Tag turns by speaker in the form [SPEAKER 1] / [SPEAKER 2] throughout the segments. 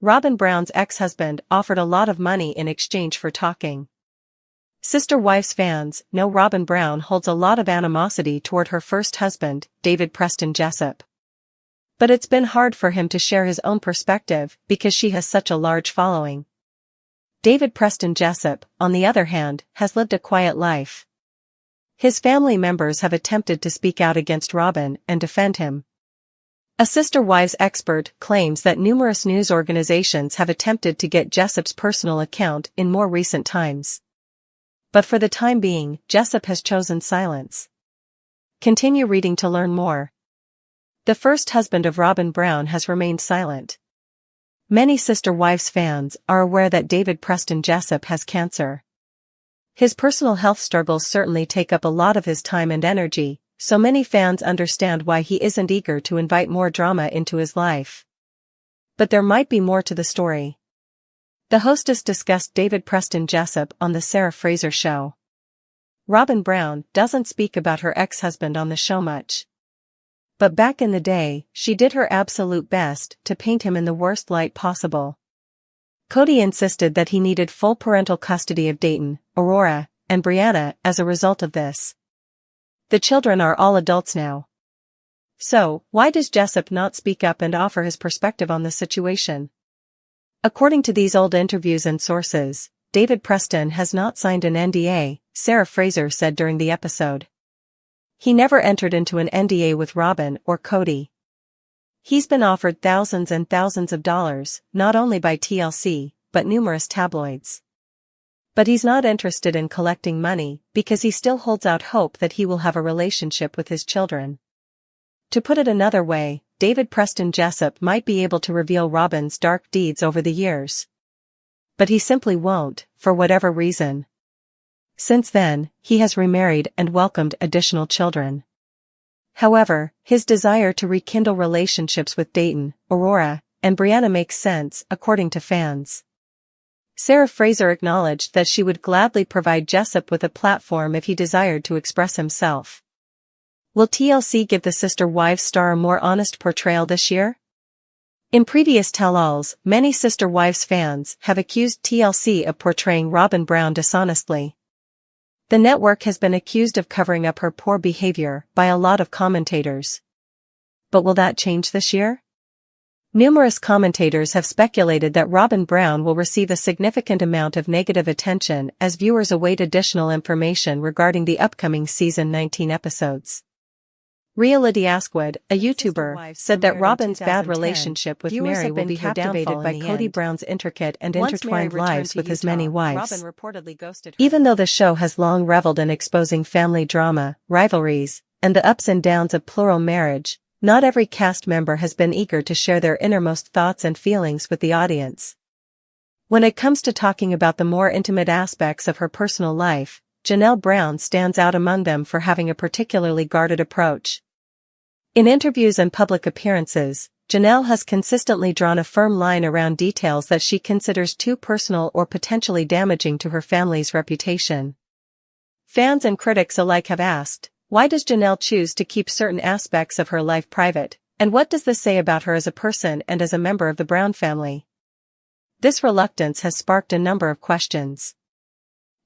[SPEAKER 1] Robyn Brown's ex-husband offered a lot of money in exchange for talking. Sister Wives fans know Robyn Brown holds a lot of animosity toward her first husband, David Preston Jessup. But it's been hard for him to share his own perspective because she has such a large following. David Preston Jessup, on the other hand, has lived a quiet life. His family members have attempted to speak out against Robyn and defend him. A Sister Wives expert claims that numerous news organizations have attempted to get Jessup's personal account in more recent times. But for the time being, Jessup has chosen silence. Continue reading to learn more. The first husband of Robyn Brown has remained silent. Many Sister Wives fans are aware that David Preston Jessup has cancer. His personal health struggles certainly take up a lot of his time and energy, so many fans understand why he isn't eager to invite more drama into his life. But there might be more to the story. The hostess discussed David Preston Jessup on the Sarah Fraser show. Robyn Brown doesn't speak about her ex-husband on the show much. But back in the day, she did her absolute best to paint him in the worst light possible. Kody insisted that he needed full parental custody of Dayton, Aurora, and Brianna as a result of this. The children are all adults now. So, why does Jessup not speak up and offer his perspective on the situation? According to these old interviews and sources, David Preston has not signed an NDA, Sarah Fraser said during the episode. He never entered into an NDA with Robyn or Kody. He's been offered thousands and thousands of dollars, not only by TLC, but numerous tabloids. But he's not interested in collecting money because he still holds out hope that he will have a relationship with his children. To put it another way, David Preston Jessup might be able to reveal Robyn's dark deeds over the years. But he simply won't, for whatever reason. Since then, he has remarried and welcomed additional children. However, his desire to rekindle relationships with Dayton, Aurora, and Brianna makes sense, according to fans. Sarah Fraser acknowledged that she would gladly provide Jessup with a platform if he desired to express himself. Will TLC give the Sister Wives star a more honest portrayal this year? In previous tell-alls, many Sister Wives fans have accused TLC of portraying Robyn Brown dishonestly. The network has been accused of covering up her poor behavior by a lot of commentators. But will that change this year? Numerous commentators have speculated that Robyn Brown will receive a significant amount of negative attention as viewers await additional information regarding the upcoming season 19 episodes. Realiteasquad, a YouTuber, said that Robyn's bad relationship with Mary will be captivated by Kody Brown's intricate and intertwined lives with his many wives. Even though the show has long reveled in exposing family drama, rivalries, and the ups and downs of plural marriage, not every cast member has been eager to share their innermost thoughts and feelings with the audience. When it comes to talking about the more intimate aspects of her personal life, Janelle Brown stands out among them for having a particularly guarded approach. In interviews and public appearances, Janelle has consistently drawn a firm line around details that she considers too personal or potentially damaging to her family's reputation. Fans and critics alike have asked, why does Janelle choose to keep certain aspects of her life private, and what does this say about her as a person and as a member of the Brown family? This reluctance has sparked a number of questions.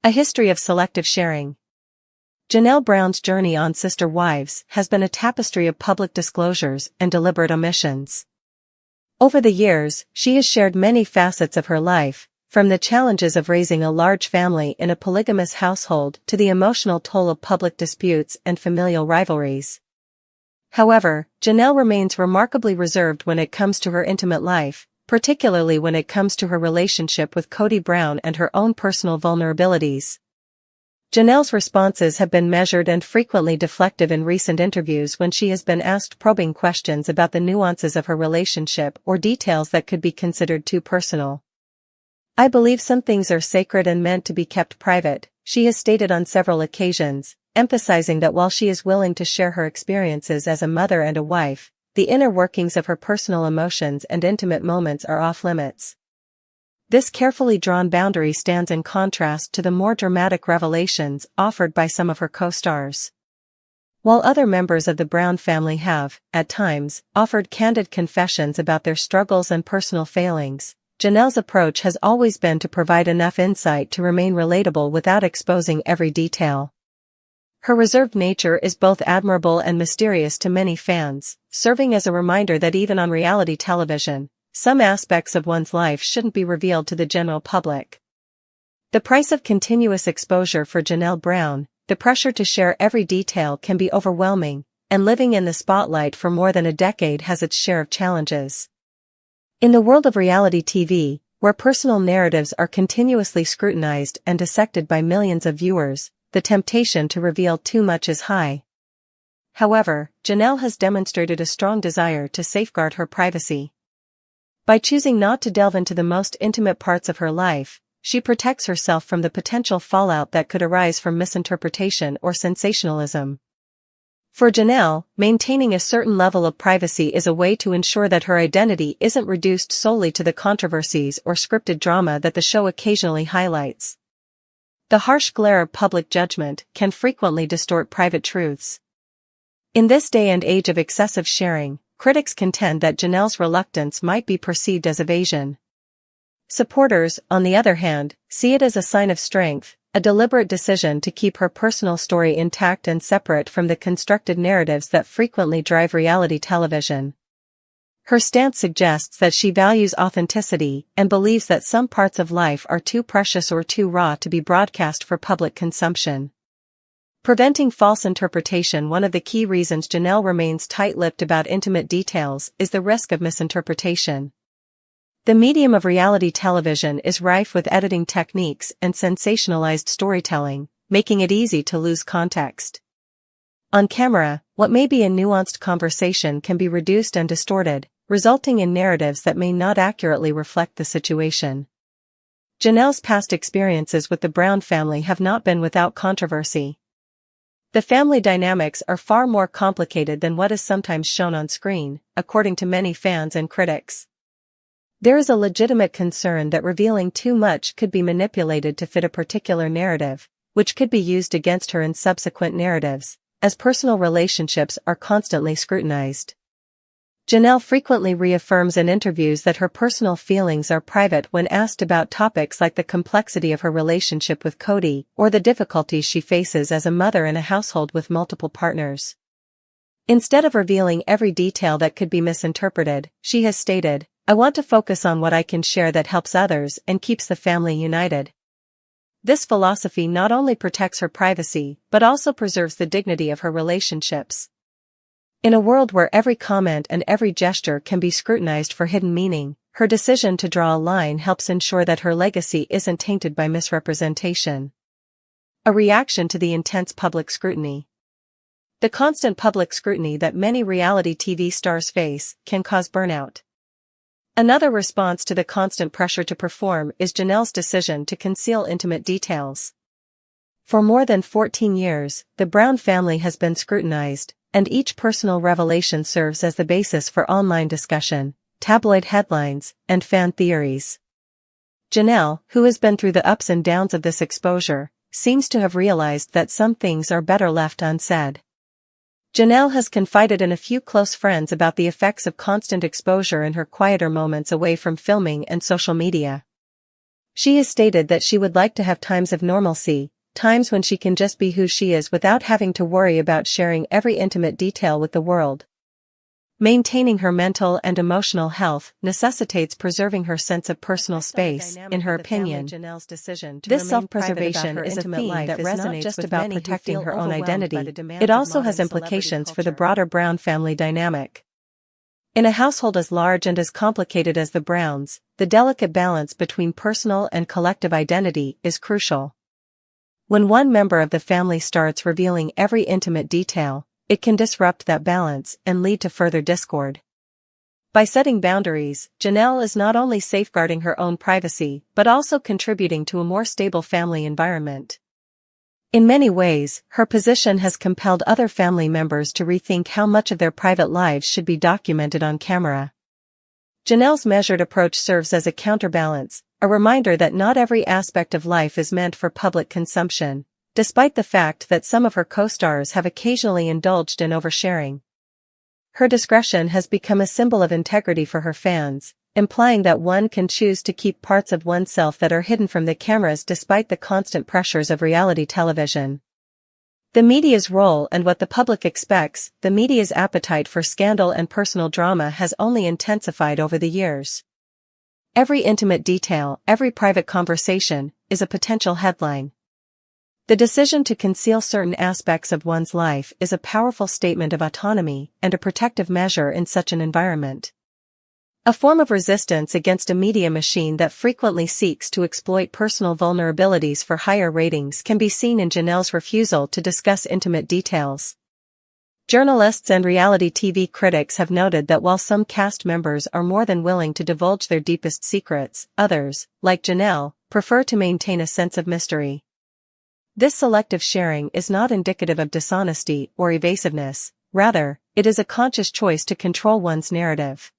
[SPEAKER 1] A history of selective sharing. Janelle Brown's journey on Sister Wives has been a tapestry of public disclosures and deliberate omissions. Over the years, she has shared many facets of her life, from the challenges of raising a large family in a polygamous household to the emotional toll of public disputes and familial rivalries. However, Janelle remains remarkably reserved when it comes to her intimate life, particularly when it comes to her relationship with Kody Brown and her own personal vulnerabilities. Janelle's responses have been measured and frequently deflective in recent interviews when she has been asked probing questions about the nuances of her relationship or details that could be considered too personal. I believe some things are sacred and meant to be kept private, she has stated on several occasions, emphasizing that while she is willing to share her experiences as a mother and a wife, the inner workings of her personal emotions and intimate moments are off limits. This carefully drawn boundary stands in contrast to the more dramatic revelations offered by some of her co-stars. While other members of the Brown family have, at times, offered candid confessions about their struggles and personal failings, Janelle's approach has always been to provide enough insight to remain relatable without exposing every detail. Her reserved nature is both admirable and mysterious to many fans, serving as a reminder that even on reality television, some aspects of one's life shouldn't be revealed to the general public. The price of continuous exposure for Janelle Brown, the pressure to share every detail can be overwhelming, and living in the spotlight for more than a decade has its share of challenges. In the world of reality TV, where personal narratives are continuously scrutinized and dissected by millions of viewers, the temptation to reveal too much is high. However, Janelle has demonstrated a strong desire to safeguard her privacy. By choosing not to delve into the most intimate parts of her life, she protects herself from the potential fallout that could arise from misinterpretation or sensationalism. For Janelle, maintaining a certain level of privacy is a way to ensure that her identity isn't reduced solely to the controversies or scripted drama that the show occasionally highlights. The harsh glare of public judgment can frequently distort private truths. In this day and age of excessive sharing, critics contend that Janelle's reluctance might be perceived as evasion. Supporters, on the other hand, see it as a sign of strength, a deliberate decision to keep her personal story intact and separate from the constructed narratives that frequently drive reality television. Her stance suggests that she values authenticity and believes that some parts of life are too precious or too raw to be broadcast for public consumption. Preventing false interpretation. One of the key reasons Janelle remains tight-lipped about intimate details is the risk of misinterpretation. The medium of reality television is rife with editing techniques and sensationalized storytelling, making it easy to lose context. On camera, what may be a nuanced conversation can be reduced and distorted, resulting in narratives that may not accurately reflect the situation. Janelle's past experiences with the Brown family have not been without controversy. The family dynamics are far more complicated than what is sometimes shown on screen, according to many fans and critics. There is a legitimate concern that revealing too much could be manipulated to fit a particular narrative, which could be used against her in subsequent narratives, as personal relationships are constantly scrutinized. Janelle frequently reaffirms in interviews that her personal feelings are private when asked about topics like the complexity of her relationship with Kody or the difficulties she faces as a mother in a household with multiple partners. Instead of revealing every detail that could be misinterpreted, she has stated, "I want to focus on what I can share that helps others and keeps the family united." This philosophy not only protects her privacy but also preserves the dignity of her relationships. In a world where every comment and every gesture can be scrutinized for hidden meaning, her decision to draw a line helps ensure that her legacy isn't tainted by misrepresentation. A reaction to the intense public scrutiny. The constant public scrutiny that many reality TV stars face can cause burnout. Another response to the constant pressure to perform is Janelle's decision to conceal intimate details. For more than 14 years, the Brown family has been scrutinized, and each personal revelation serves as the basis for online discussion, tabloid headlines, and fan theories. Janelle, who has been through the ups and downs of this exposure, seems to have realized that some things are better left unsaid. Janelle has confided in a few close friends about the effects of constant exposure in her quieter moments away from filming and social media. She has stated that she would like to have times of normalcy, times when she can just be who she is without having to worry about sharing every intimate detail with the world. Maintaining her mental and emotional health necessitates preserving her sense of personal space. In her opinion, this self-preservation is a theme that resonates just about protecting her own identity. It also has implications for the broader Brown family dynamic. In a household as large and as complicated as the Browns, the delicate balance between personal and collective identity is crucial. When one member of the family starts revealing every intimate detail, it can disrupt that balance and lead to further discord. By setting boundaries, Janelle is not only safeguarding her own privacy but also contributing to a more stable family environment. In many ways, her position has compelled other family members to rethink how much of their private lives should be documented on camera. Janelle's measured approach serves as a counterbalance, a reminder that not every aspect of life is meant for public consumption, despite the fact that some of her co-stars have occasionally indulged in oversharing. Her discretion has become a symbol of integrity for her fans, implying that one can choose to keep parts of oneself that are hidden from the cameras despite the constant pressures of reality television. The media's role and what the public expects. The media's appetite for scandal and personal drama has only intensified over the years. Every intimate detail, every private conversation, is a potential headline. The decision to conceal certain aspects of one's life is a powerful statement of autonomy and a protective measure in such an environment. A form of resistance against a media machine that frequently seeks to exploit personal vulnerabilities for higher ratings can be seen in Janelle's refusal to discuss intimate details. Journalists and reality TV critics have noted that while some cast members are more than willing to divulge their deepest secrets, others, like Janelle, prefer to maintain a sense of mystery. This selective sharing is not indicative of dishonesty or evasiveness, rather, it is a conscious choice to control one's narrative.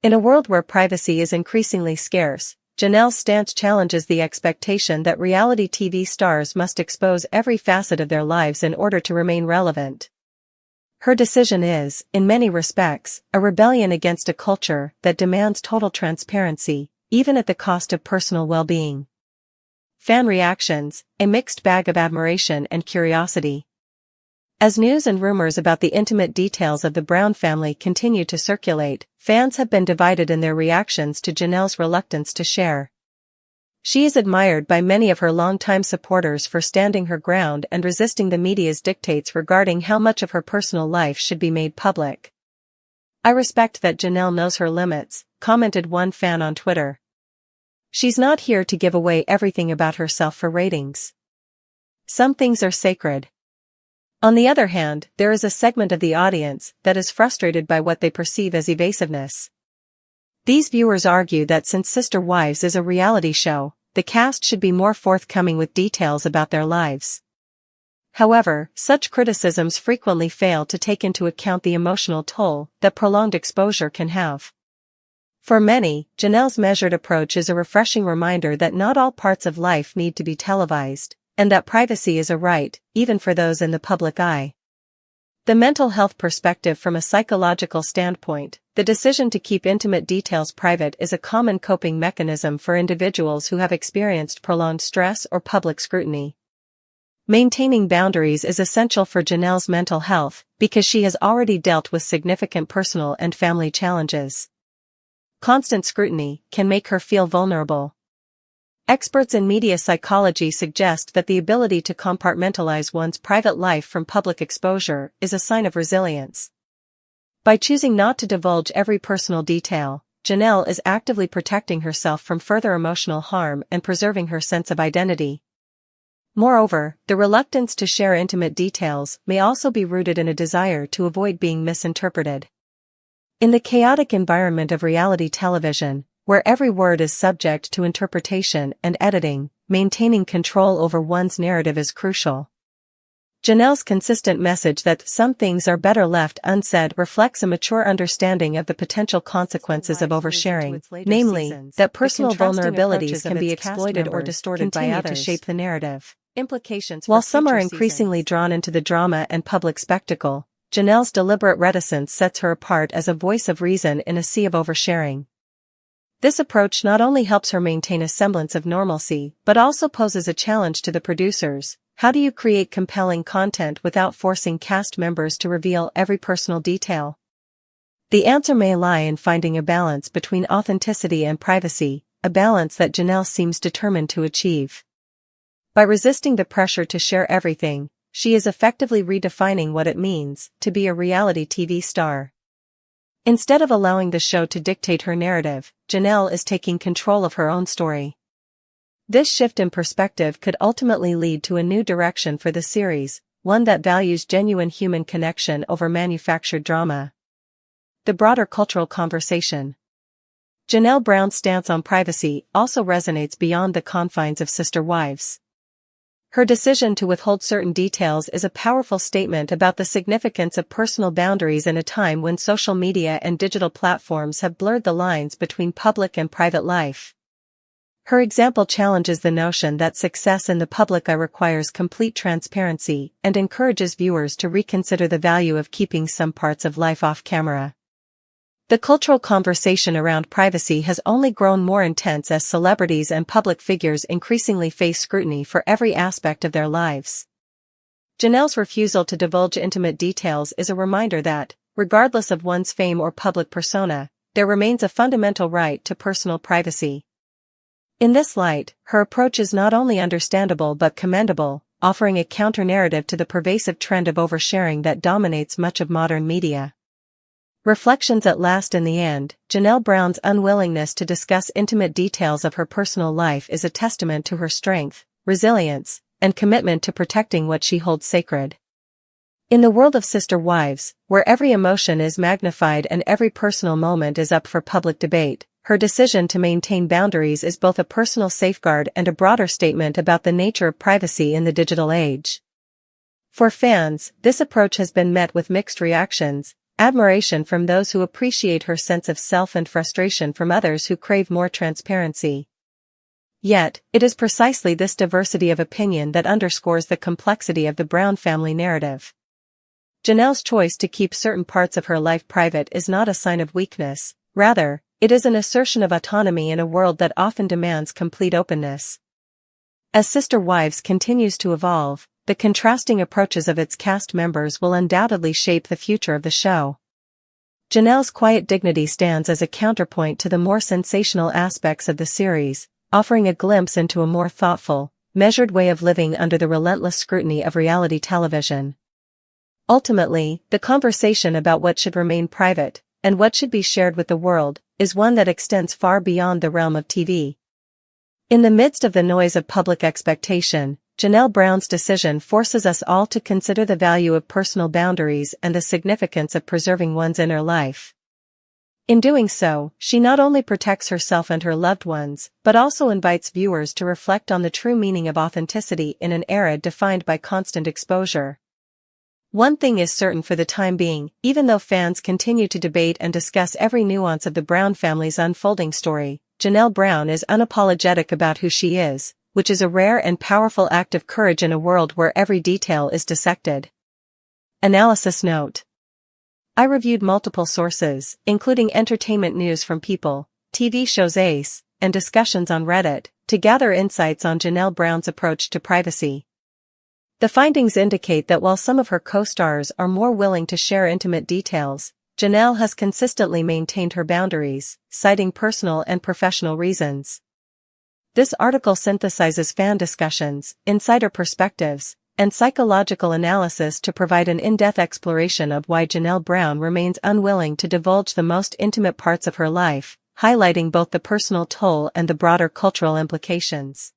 [SPEAKER 1] In a world where privacy is increasingly scarce, Janelle's stance challenges the expectation that reality TV stars must expose every facet of their lives in order to remain relevant. Her decision is, in many respects, a rebellion against a culture that demands total transparency, even at the cost of personal well-being. Fan reactions, a mixed bag of admiration and curiosity. As news and rumors about the intimate details of the Brown family continue to circulate, fans have been divided in their reactions to Janelle's reluctance to share. She is admired by many of her longtime supporters for standing her ground and resisting the media's dictates regarding how much of her personal life should be made public. "I respect that Janelle knows her limits," commented one fan on Twitter. "She's not here to give away everything about herself for ratings. Some things are sacred." On the other hand, there is a segment of the audience that is frustrated by what they perceive as evasiveness. These viewers argue that since Sister Wives is a reality show, the cast should be more forthcoming with details about their lives. However, such criticisms frequently fail to take into account the emotional toll that prolonged exposure can have. For many, Janelle's measured approach is a refreshing reminder that not all parts of life need to be televised, and that privacy is a right, even for those in the public eye. The mental health perspective. From a psychological standpoint, the decision to keep intimate details private is a common coping mechanism for individuals who have experienced prolonged stress or public scrutiny. Maintaining boundaries is essential for Janelle's mental health because she has already dealt with significant personal and family challenges. Constant scrutiny can make her feel vulnerable. Experts in media psychology suggest that the ability to compartmentalize one's private life from public exposure is a sign of resilience. By choosing not to divulge every personal detail, Janelle is actively protecting herself from further emotional harm and preserving her sense of identity. Moreover, the reluctance to share intimate details may also be rooted in a desire to avoid being misinterpreted. In the chaotic environment of reality television, where every word is subject to interpretation and editing, maintaining control over one's narrative is crucial. Janelle's consistent message that some things are better left unsaid reflects a mature understanding of the potential consequences of oversharing, namely, that personal vulnerabilities can be exploited or distorted by others to shape the narrative. While some are increasingly drawn into the drama and public spectacle, Janelle's deliberate reticence sets her apart as a voice of reason in a sea of oversharing. This approach not only helps her maintain a semblance of normalcy, but also poses a challenge to the producers. How do you create compelling content without forcing cast members to reveal every personal detail? The answer may lie in finding a balance between authenticity and privacy, a balance that Janelle seems determined to achieve. By resisting the pressure to share everything, she is effectively redefining what it means to be a reality TV star. Instead of allowing the show to dictate her narrative, Janelle is taking control of her own story. This shift in perspective could ultimately lead to a new direction for the series, one that values genuine human connection over manufactured drama. The broader cultural conversation. Janelle Brown's stance on privacy also resonates beyond the confines of Sister Wives. Her decision to withhold certain details is a powerful statement about the significance of personal boundaries in a time when social media and digital platforms have blurred the lines between public and private life. Her example challenges the notion that success in the public eye requires complete transparency and encourages viewers to reconsider the value of keeping some parts of life off camera. The cultural conversation around privacy has only grown more intense as celebrities and public figures increasingly face scrutiny for every aspect of their lives. Janelle's refusal to divulge intimate details is a reminder that, regardless of one's fame or public persona, there remains a fundamental right to personal privacy. In this light, her approach is not only understandable but commendable, offering a counter-narrative to the pervasive trend of oversharing that dominates much of modern media. Reflections at last. In the end, Janelle Brown's unwillingness to discuss intimate details of her personal life is a testament to her strength, resilience, and commitment to protecting what she holds sacred. In the world of sister wives, where every emotion is magnified and every personal moment is up for public debate, her decision to maintain boundaries is both a personal safeguard and a broader statement about the nature of privacy in the digital age. For fans, this approach has been met with mixed reactions: admiration from those who appreciate her sense of self and frustration from others who crave more transparency. Yet, it is precisely this diversity of opinion that underscores the complexity of the Brown family narrative. Janelle's choice to keep certain parts of her life private is not a sign of weakness, rather, it is an assertion of autonomy in a world that often demands complete openness. As Sister Wives continues to evolve, the contrasting approaches of its cast members will undoubtedly shape the future of the show. Janelle's quiet dignity stands as a counterpoint to the more sensational aspects of the series, offering a glimpse into a more thoughtful, measured way of living under the relentless scrutiny of reality television. Ultimately, the conversation about what should remain private, and what should be shared with the world, is one that extends far beyond the realm of TV. In the midst of the noise of public expectation, Janelle Brown's decision forces us all to consider the value of personal boundaries and the significance of preserving one's inner life. In doing so, she not only protects herself and her loved ones, but also invites viewers to reflect on the true meaning of authenticity in an era defined by constant exposure. One thing is certain for the time being: even though fans continue to debate and discuss every nuance of the Brown family's unfolding story, Janelle Brown is unapologetic about who she is, which is a rare and powerful act of courage in a world where every detail is dissected. Analysis note: I reviewed multiple sources, including entertainment news from People, TV shows Ace, and discussions on Reddit, to gather insights on Janelle Brown's approach to privacy. The findings indicate that while some of her co-stars are more willing to share intimate details, Janelle has consistently maintained her boundaries, citing personal and professional reasons. This article synthesizes fan discussions, insider perspectives, and psychological analysis to provide an in-depth exploration of why Janelle Brown remains unwilling to divulge the most intimate parts of her life, highlighting both the personal toll and the broader cultural implications.